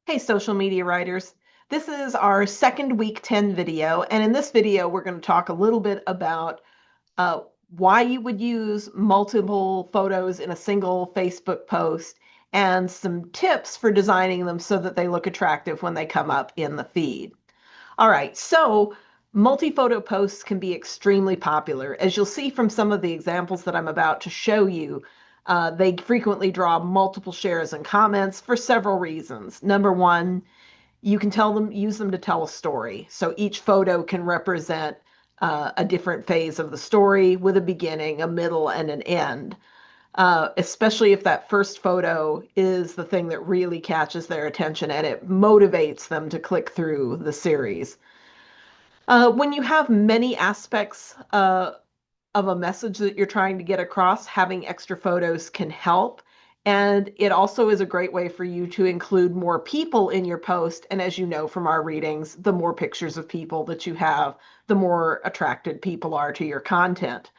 Hey, social media writers. This is our second week 10 video. And in this video, we're going to talk a little bit about uh, why you would use multiple photos in a single Facebook post and some tips for designing them so that they look attractive when they come up in the feed. All right, so multi-photo posts can be extremely popular. As you'll see from some of the examples that I'm about to show you, they frequently draw multiple shares and comments for several reasons. Number one, you can use them to tell a story. So each photo can represent a different phase of the story with a beginning, a middle, and an end. Especially if that first photo is the thing that really catches their attention and it motivates them to click through the series. When you have many aspects of a message that you're trying to get across, having extra photos can help. And it also is a great way for you to include more people in your post. And as you know from our readings, the more pictures of people that you have, the more attracted people are to your content.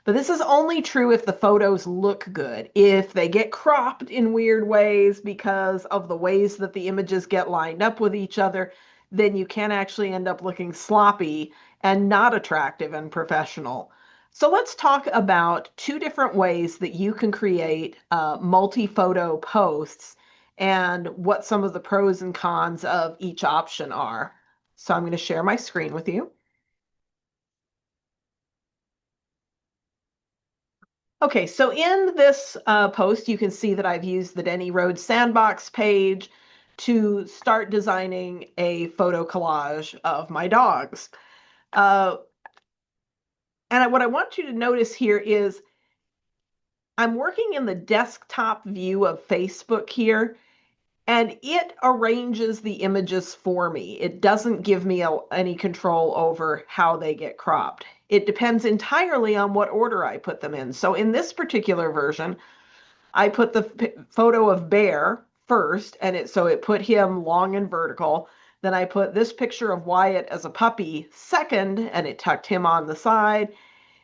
But this is only true if the photos look good. If they get cropped in weird ways because of the ways that the images get lined up with each other, then you can actually end up looking sloppy and not attractive and professional. So let's talk about two different ways that you can create multi-photo posts and what some of the pros and cons of each option are. So I'm going to share my screen with you. Okay, so in this post, you can see that I've used the Denny Road Sandbox page to start designing a photo collage of my dogs. Uh, and what I want you to notice here is I'm working in the desktop view of Facebook here, and it arranges the images for me. It doesn't give me any control over how they get cropped. It depends entirely on what order I put them in. So in this particular version, I put the photo of Bear first, and it put him long and vertical. Then I put this picture of Wyatt as a puppy second, and it tucked him on the side.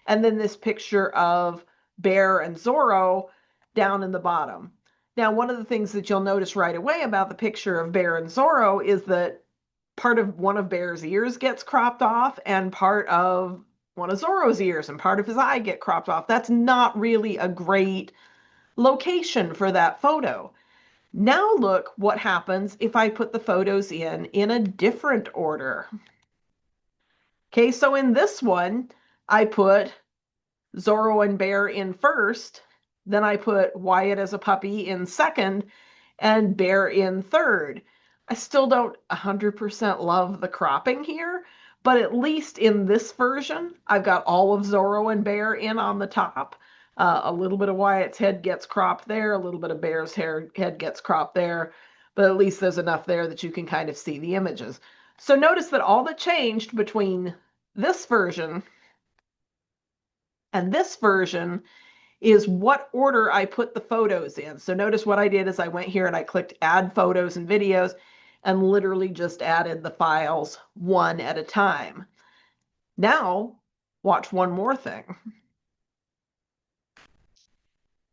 And then this picture of Bear and Zorro down in the bottom. Now, one of the things that you'll notice right away about the picture of Bear and Zorro is that part of one of Bear's ears gets cropped off, and part of one of Zorro's ears and part of his eye get cropped off. That's not really a great location for that photo. Now look what happens if I put the photos in a different order. Okay, so in this one, I put Zorro and Bear in first, then I put Wyatt as a puppy in second, and Bear in third. I still don't 100% love the cropping here, but at least in this version, I've got all of Zorro and Bear in on the top. A little bit of Wyatt's head gets cropped there, a little bit of Bear's head gets cropped there, but at least there's enough there that you can kind of see the images. So notice that all that changed between this version and this version is what order I put the photos in. So notice what I did is I went here and I clicked add photos and videos and literally just added the files one at a time. Now, watch one more thing.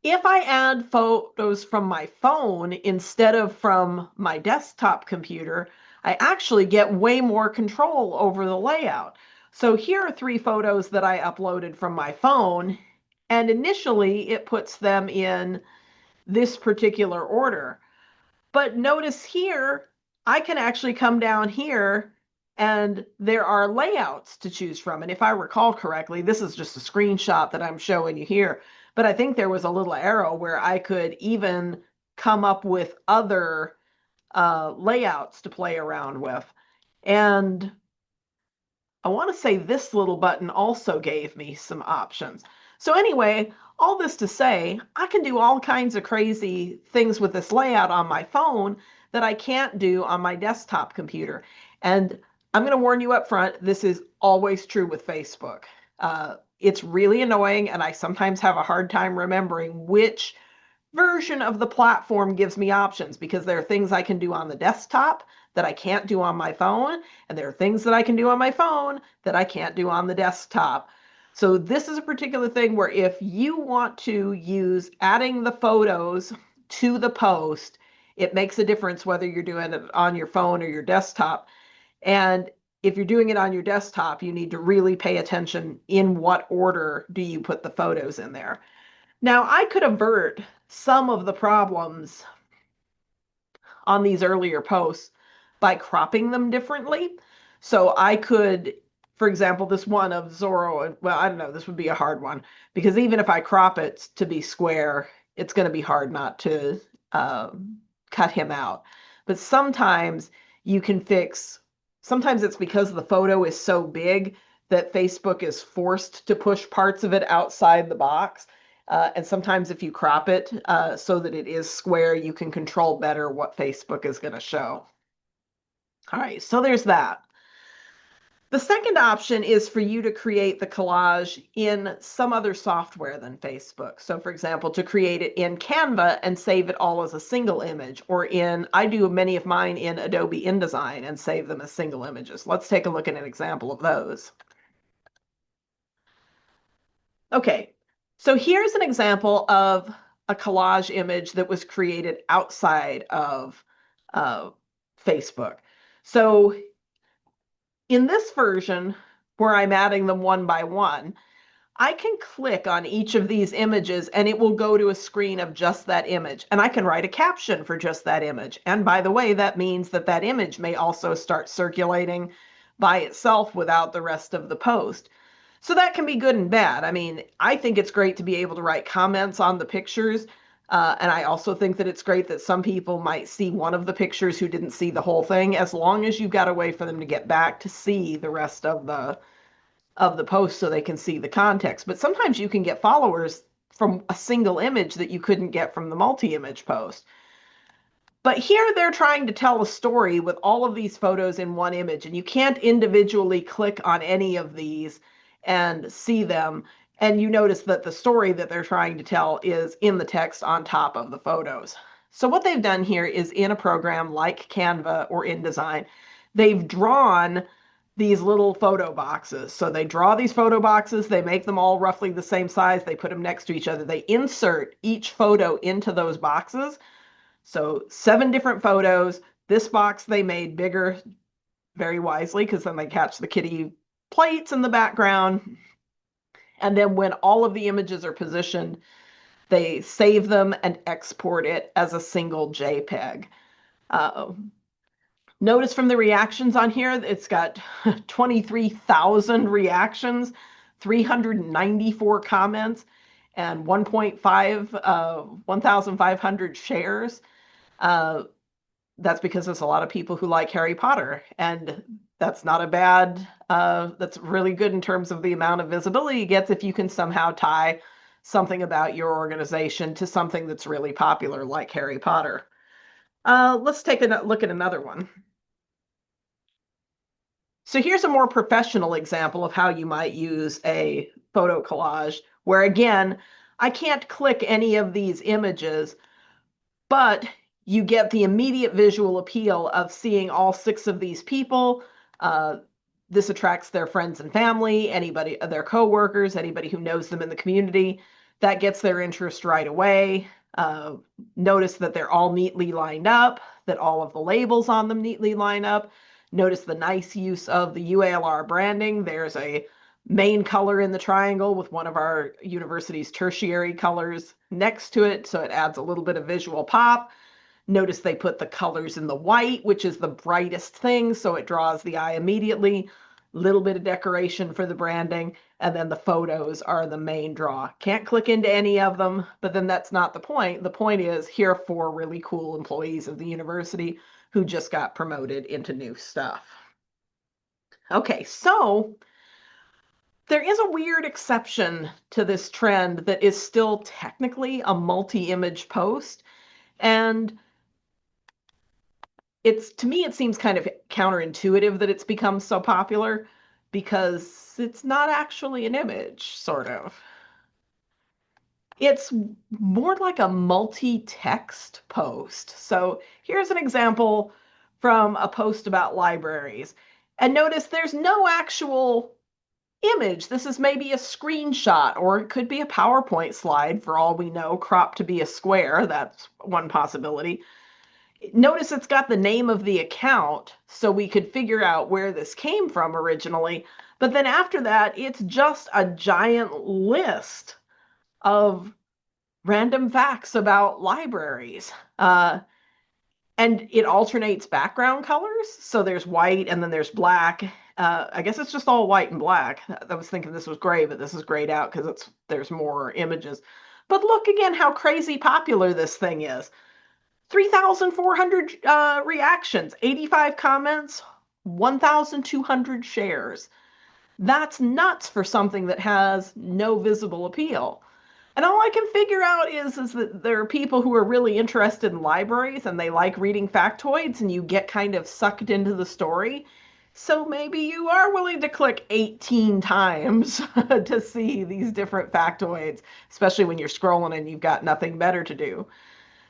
If I add photos from my phone instead of from my desktop computer, I actually get way more control over the layout. So here are 3 photos that I uploaded from my phone, and initially it puts them in this particular order. But notice here, I can actually come down here and there are layouts to choose from. And if I recall correctly, this is just a screenshot that I'm showing you here, but I think there was a little arrow where I could even come up with other layouts to play around with. And I want to say this little button also gave me some options. So anyway, all this to say, I can do all kinds of crazy things with this layout on my phone that I can't do on my desktop computer. And I'm going to warn you up front, this is always true with Facebook. It's really annoying, and I sometimes have a hard time remembering which version of the platform gives me options, because there are things I can do on the desktop that I can't do on my phone, and there are things that I can do on my phone that I can't do on the desktop. So this is a particular thing where if you want to use adding the photos to the post It makes a difference whether you're doing it on your phone or your desktop. And if you're doing it on your desktop, you need to really pay attention in what order do you put the photos in there. Now, I could avert some of the problems on these earlier posts by cropping them differently. So I could, for example, this one of Zorro, well, I don't know, this would be a hard one because even if I crop it to be square, it's going to be hard not to cut him out. But sometimes you can fix, sometimes it's because the photo is so big that Facebook is forced to push parts of it outside the box. And sometimes if you crop it so that it is square, you can control better what Facebook is going to show. All right, so there's that. The second option is for you to create the collage in some other software than Facebook. So for example, to create it in Canva and save it all as a single image, or I do many of mine in Adobe InDesign and save them as single images. Let's take a look at an example of those. Okay, so here's an example of a collage image that was created outside of Facebook. So in this version, where I'm adding them one by one, I can click on each of these images and it will go to a screen of just that image. And I can write a caption for just that image. And by the way, that means that that image may also start circulating by itself without the rest of the post. So that can be good and bad. I mean, I think it's great to be able to write comments on the pictures. And I also think that it's great that some people might see one of the pictures who didn't see the whole thing, as long as you've got a way for them to get back to see the rest of the post so they can see the context. But sometimes you can get followers from a single image that you couldn't get from the multi-image post. But here they're trying to tell a story with all of these photos in one image, and you can't individually click on any of these and see them. And you notice that the story that they're trying to tell is in the text on top of the photos. So what they've done here is in a program like Canva or InDesign, they've drawn these little photo boxes. So they draw these photo boxes, they make them all roughly the same size, they put them next to each other, they insert each photo into those boxes. So 7 different photos. This box they made bigger very wisely because then they catch the kitty plates in the background. And then when all of the images are positioned, they save them and export it as a single JPEG. Notice from the reactions on here, it's got 23,000 reactions, 394 comments, and 1,500 shares. That's because there's a lot of people who like Harry Potter, and that's not a bad, that's really good in terms of the amount of visibility it gets if you can somehow tie something about your organization to something that's really popular like Harry Potter. Let's take a look at another one. So here's a more professional example of how you might use a photo collage, where again, I can't click any of these images, but you get the immediate visual appeal of seeing all 6 of these people. This attracts their friends and family, anybody, their coworkers, anybody who knows them in the community. That gets their interest right away. Notice that they're all neatly lined up, that all of the labels on them neatly line up. Notice the nice use of the UALR branding. There's a main color in the triangle with one of our university's tertiary colors next to it, so it adds a little bit of visual pop. Notice they put the colors in the white, which is the brightest thing, so it draws the eye immediately. Little bit of decoration for the branding, and then the photos are the main draw. Can't click into any of them, but then that's not the point. The point is, here are 4 really cool employees of the university who just got promoted into new stuff. Okay, so there is a weird exception to this trend that is still technically a multi-image post, and to me, it seems kind of counterintuitive that it's become so popular because it's not actually an image, sort of. It's more like a multi-text post. So here's an example from a post about libraries. And notice there's no actual image. This is maybe a screenshot, or it could be a PowerPoint slide for all we know, cropped to be a square. That's one possibility. Notice it's got the name of the account, so we could figure out where this came from originally. But then after that, it's just a giant list of random facts about libraries. And it alternates background colors. So there's white and then there's black. I guess it's just all white and black. I was thinking this was gray, but this is grayed out because there's more images. But look again how crazy popular this thing is. 3,400 reactions, 85 comments, 1,200 shares. That's nuts for something that has no visible appeal. And all I can figure out is that there are people who are really interested in libraries and they like reading factoids, and you get kind of sucked into the story. So maybe you are willing to click 18 times to see these different factoids, especially when you're scrolling and you've got nothing better to do.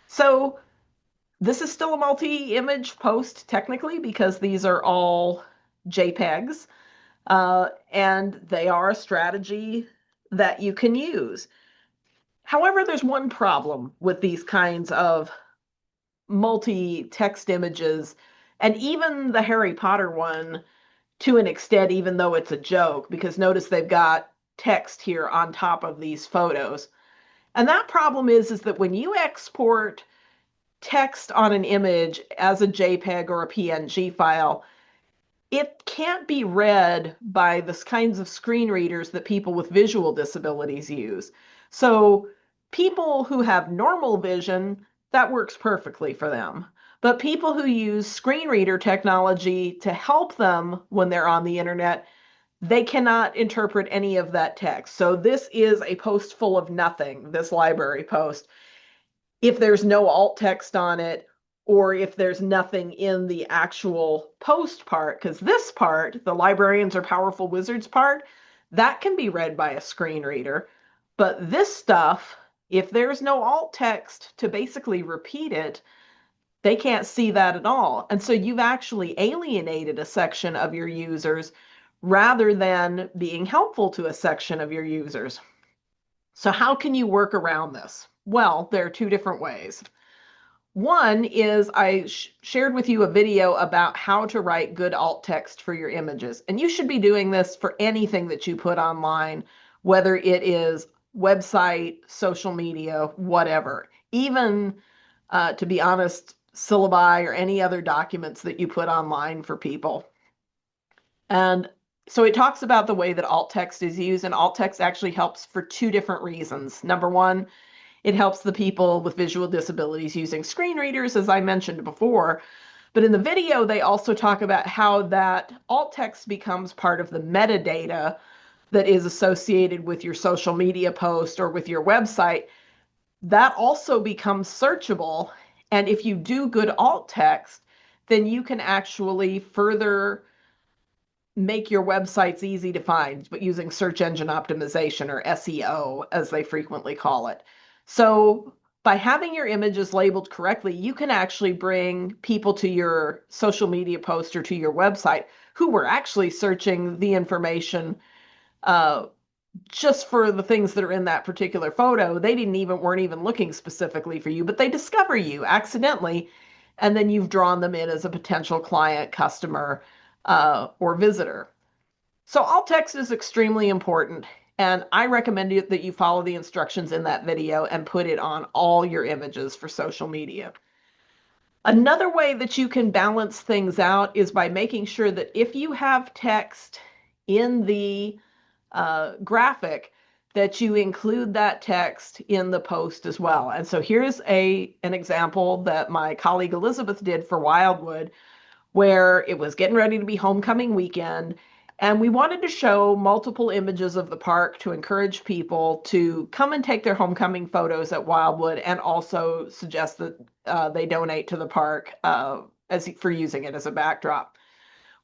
So this is still a multi-image post technically because these are all JPEGs, and they are a strategy that you can use. However, there's one problem with these kinds of multi-text images, and even the Harry Potter one to an extent, even though it's a joke, because notice they've got text here on top of these photos. And that problem is that when you export text on an image as a JPEG or a PNG file, it can't be read by the kinds of screen readers that people with visual disabilities use. So people who have normal vision, that works perfectly for them. But people who use screen reader technology to help them when they're on the internet, they cannot interpret any of that text. So this is a post full of nothing, this library post. If there's no alt text on it, or if there's nothing in the actual post part, because this part, the librarians are powerful wizards part, that can be read by a screen reader. But this stuff, if there's no alt text to basically repeat it, they can't see that at all. And so you've actually alienated a section of your users rather than being helpful to a section of your users. So how can you work around this? Well, there are two different ways. One is I shared with you a video about how to write good alt text for your images. And you should be doing this for anything that you put online, whether it is website, social media, whatever. Even, to be honest, syllabi or any other documents that you put online for people. And so it talks about the way that alt text is used, and alt text actually helps for two different reasons. Number one, it helps the people with visual disabilities using screen readers, as I mentioned before. But in the video, they also talk about how that alt text becomes part of the metadata that is associated with your social media post or with your website. That also becomes searchable. And if you do good alt text, then you can actually further make your websites easy to find, but using search engine optimization, or SEO, as they frequently call it. So by having your images labeled correctly, you can actually bring people to your social media post or to your website who were actually searching the information just for the things that are in that particular photo. They weren't even looking specifically for you, but they discover you accidentally, and then you've drawn them in as a potential client, customer, or visitor. So alt text is extremely important, and I recommend that you follow the instructions in that video and put it on all your images for social media. Another way that you can balance things out is by making sure that if you have text in the graphic, that you include that text in the post as well. And so here's an example that my colleague Elizabeth did for Wildwood, where it was getting ready to be homecoming weekend, and we wanted to show multiple images of the park to encourage people to come and take their homecoming photos at Wildwood, and also suggest that they donate to the park for using it as a backdrop.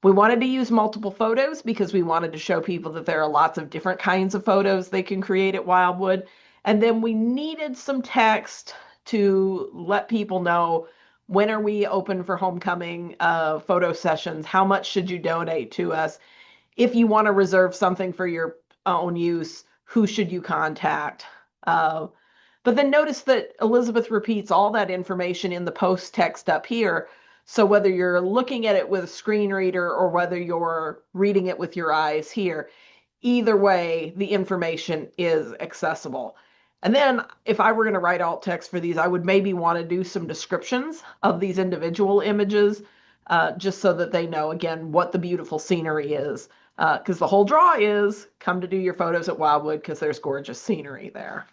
We wanted to use multiple photos because we wanted to show people that there are lots of different kinds of photos they can create at Wildwood. And then we needed some text to let people know, when are we open for homecoming photo sessions? How much should you donate to us? If you want to reserve something for your own use, who should you contact? But then notice that Elizabeth repeats all that information in the post text up here. So whether you're looking at it with a screen reader or whether you're reading it with your eyes here, either way, the information is accessible. And then if I were going to write alt text for these, I would maybe want to do some descriptions of these individual images, just so that they know, again, what the beautiful scenery is. Because the whole draw is come to do your photos at Wildwood because there's gorgeous scenery there.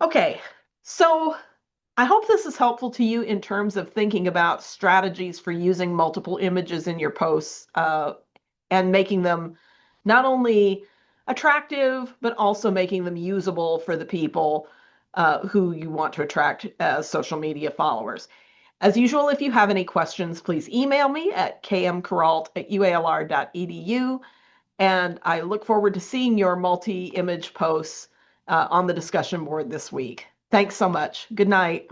Okay, so I hope this is helpful to you in terms of thinking about strategies for using multiple images in your posts, and making them not only attractive, but also making them usable for the people who you want to attract as social media followers. As usual, if you have any questions, please email me at kmkuralt@ualr.edu, and I look forward to seeing your multi-image posts on the discussion board this week. Thanks so much. Good night.